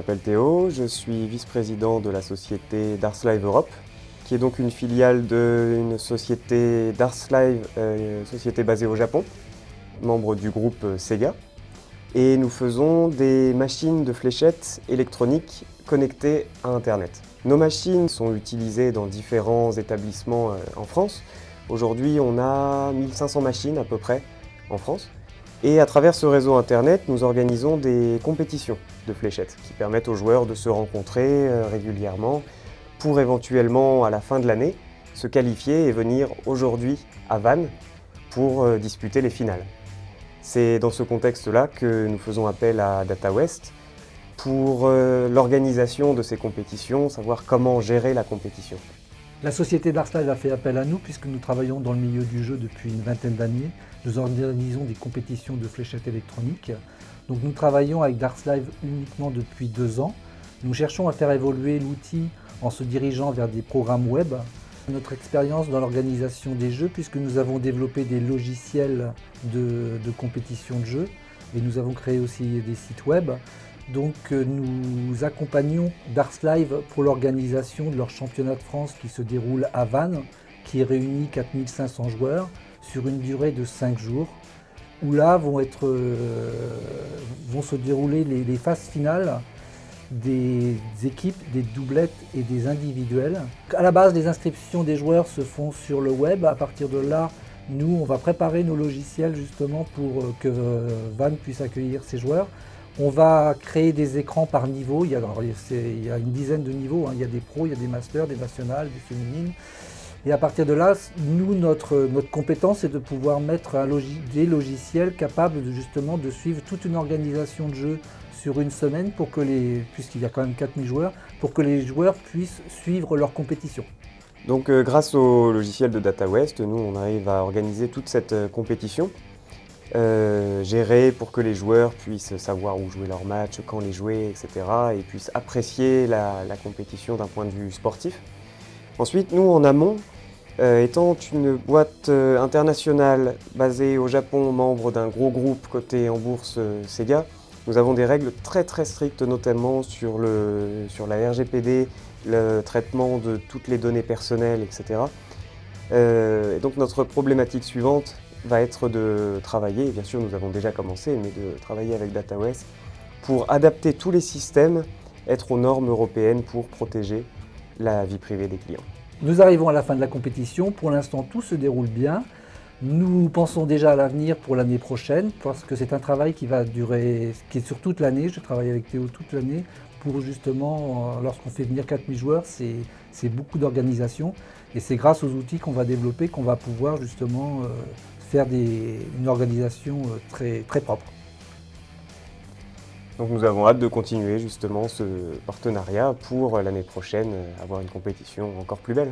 m'appelle Théo, je suis vice-président de la société Darslive Europe, qui est donc une filiale d'une société Darslive, société basée au Japon, membre du groupe Sega. Et nous faisons des machines de fléchettes électroniques connectées à Internet. Nos machines sont utilisées dans différents établissements en France. Aujourd'hui, on a 1500 machines à peu près en France. Et à travers ce réseau Internet, nous organisons des compétitions de fléchettes qui permettent aux joueurs de se rencontrer régulièrement pour éventuellement, à la fin de l'année, se qualifier et venir aujourd'hui à Vannes pour disputer les finales. C'est dans ce contexte-là que nous faisons appel à DataWest pour l'organisation de ces compétitions, savoir comment gérer la compétition. La société Darslive a fait appel à nous puisque nous travaillons dans le milieu du jeu depuis une vingtaine d'années. Nous organisons des compétitions de fléchettes électroniques. Donc nous travaillons avec Darslive uniquement depuis 2 ans. Nous cherchons à faire évoluer l'outil en se dirigeant vers des programmes web. Notre expérience dans l'organisation des jeux, puisque nous avons développé des logiciels de compétition de jeux et nous avons créé aussi des sites web. Donc nous accompagnons Darslive pour l'organisation de leur championnat de France qui se déroule à Vannes, qui réunit 4500 joueurs sur une durée de 5 jours, où là vont se dérouler les phases finales des équipes, des doublettes et des individuels. À la base, les inscriptions des joueurs se font sur le web. À partir de là, nous, on va préparer nos logiciels justement pour que Vannes puisse accueillir ses joueurs. On va créer des écrans par niveau. Il y a une dizaine de niveaux. Il y a des pros, il y a des masters, des nationales, des féminines. Et à partir de là, nous, notre compétence, c'est de pouvoir mettre des logiciels capables justement de suivre toute une organisation de jeu sur une semaine, puisqu'il y a quand même 4000 joueurs, pour que les joueurs puissent suivre leur compétition. Donc grâce au logiciel de DataWest, nous on arrive à organiser toute cette compétition, gérer pour que les joueurs puissent savoir où jouer leur match, quand les jouer, etc. et puissent apprécier la compétition d'un point de vue sportif. Ensuite, nous en amont, étant une boîte internationale basée au Japon, membre d'un gros groupe coté en bourse Sega, nous avons des règles très strictes, notamment sur la RGPD, le traitement de toutes les données personnelles, etc. Et donc notre problématique suivante va être de travailler, et bien sûr nous avons déjà commencé, mais de travailler avec DataWest pour adapter tous les systèmes, être aux normes européennes pour protéger la vie privée des clients. Nous arrivons à la fin de la compétition. Pour l'instant, tout se déroule bien. Nous pensons déjà à l'avenir pour l'année prochaine, parce que c'est un travail qui est sur toute l'année. Je travaille avec Théo toute l'année pour justement, lorsqu'on fait venir 4000 joueurs, c'est beaucoup d'organisation. Et c'est grâce aux outils qu'on va développer qu'on va pouvoir justement faire une organisation très propre. Donc nous avons hâte de continuer justement ce partenariat pour l'année prochaine avoir une compétition encore plus belle.